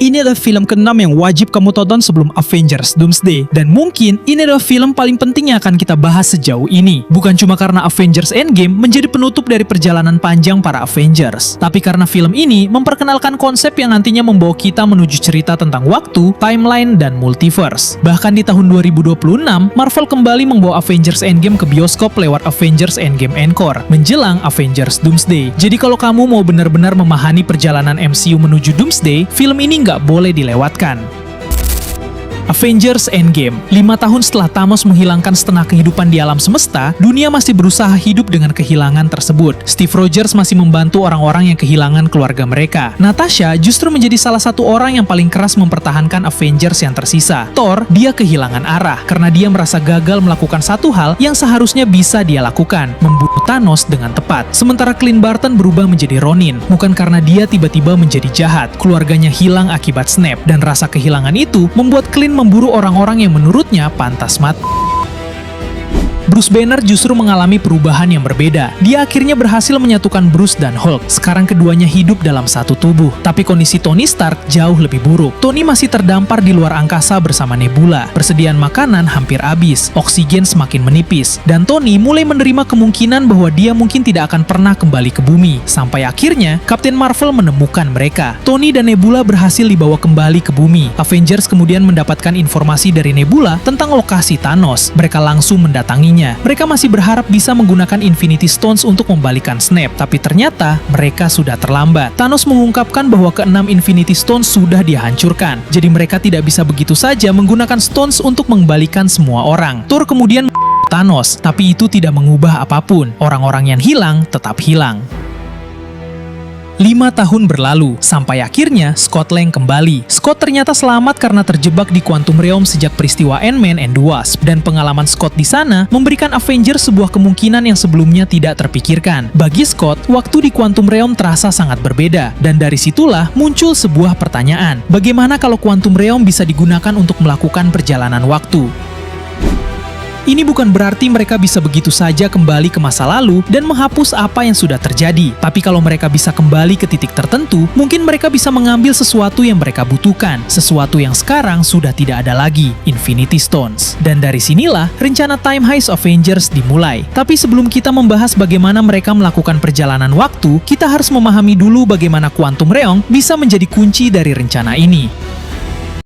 Ini adalah film ke-6 yang wajib kamu tonton sebelum Avengers Doomsday. Dan mungkin ini adalah film paling penting yang akan kita bahas sejauh ini. Bukan cuma karena Avengers Endgame menjadi penutup dari perjalanan panjang para Avengers, tapi karena film ini memperkenalkan konsep yang nantinya membawa kita menuju cerita tentang waktu, timeline, dan multiverse. Bahkan di tahun 2026, Marvel kembali membawa Avengers Endgame ke bioskop lewat Avengers Endgame Encore, menjelang Avengers Doomsday. Jadi kalau kamu mau benar-benar memahami perjalanan MCU menuju Doomsday, film ini nggak boleh dilewatkan. Avengers Endgame. 5 tahun setelah Thanos menghilangkan setengah kehidupan di alam semesta, dunia masih berusaha hidup dengan kehilangan tersebut. Steve Rogers masih membantu orang-orang yang kehilangan keluarga mereka. Natasha justru menjadi salah satu orang yang paling keras mempertahankan Avengers yang tersisa. Thor, dia kehilangan arah karena dia merasa gagal melakukan satu hal yang seharusnya bisa dia lakukan, membunuh Thanos dengan tepat. Sementara Clint Barton berubah menjadi Ronin, bukan karena dia tiba-tiba menjadi jahat. Keluarganya hilang akibat snap, dan rasa kehilangan itu membuat Clint memburu orang-orang yang menurutnya pantas mati. Bruce Banner justru mengalami perubahan yang berbeda. Dia akhirnya berhasil menyatukan Bruce dan Hulk. Sekarang keduanya hidup dalam satu tubuh. Tapi kondisi Tony Stark jauh lebih buruk. Tony masih terdampar di luar angkasa bersama Nebula. Persediaan makanan hampir habis. Oksigen semakin menipis. Dan Tony mulai menerima kemungkinan bahwa dia mungkin tidak akan pernah kembali ke bumi. Sampai akhirnya, Captain Marvel menemukan mereka. Tony dan Nebula berhasil dibawa kembali ke bumi. Avengers kemudian mendapatkan informasi dari Nebula tentang lokasi Thanos. Mereka langsung mendatanginya. Mereka masih berharap bisa menggunakan Infinity Stones untuk membalikan Snap, tapi ternyata mereka sudah terlambat. Thanos mengungkapkan bahwa ke-6 Infinity Stones sudah dihancurkan, jadi mereka tidak bisa begitu saja menggunakan Stones untuk mengembalikan semua orang. Thor kemudian Thanos, tapi itu tidak mengubah apapun. Orang-orang yang hilang tetap hilang. 5 tahun berlalu, sampai akhirnya Scott Lang kembali. Scott ternyata selamat karena terjebak di Quantum Realm sejak peristiwa Ant-Man and the Wasp, dan pengalaman Scott di sana memberikan Avengers sebuah kemungkinan yang sebelumnya tidak terpikirkan. Bagi Scott, waktu di Quantum Realm terasa sangat berbeda, dan dari situlah muncul sebuah pertanyaan. Bagaimana kalau Quantum Realm bisa digunakan untuk melakukan perjalanan waktu? Ini bukan berarti mereka bisa begitu saja kembali ke masa lalu dan menghapus apa yang sudah terjadi. Tapi kalau mereka bisa kembali ke titik tertentu, mungkin mereka bisa mengambil sesuatu yang mereka butuhkan. Sesuatu yang sekarang sudah tidak ada lagi, Infinity Stones. Dan dari sinilah rencana Time Heist Avengers dimulai. Tapi sebelum kita membahas bagaimana mereka melakukan perjalanan waktu, kita harus memahami dulu bagaimana Quantum Realm bisa menjadi kunci dari rencana ini.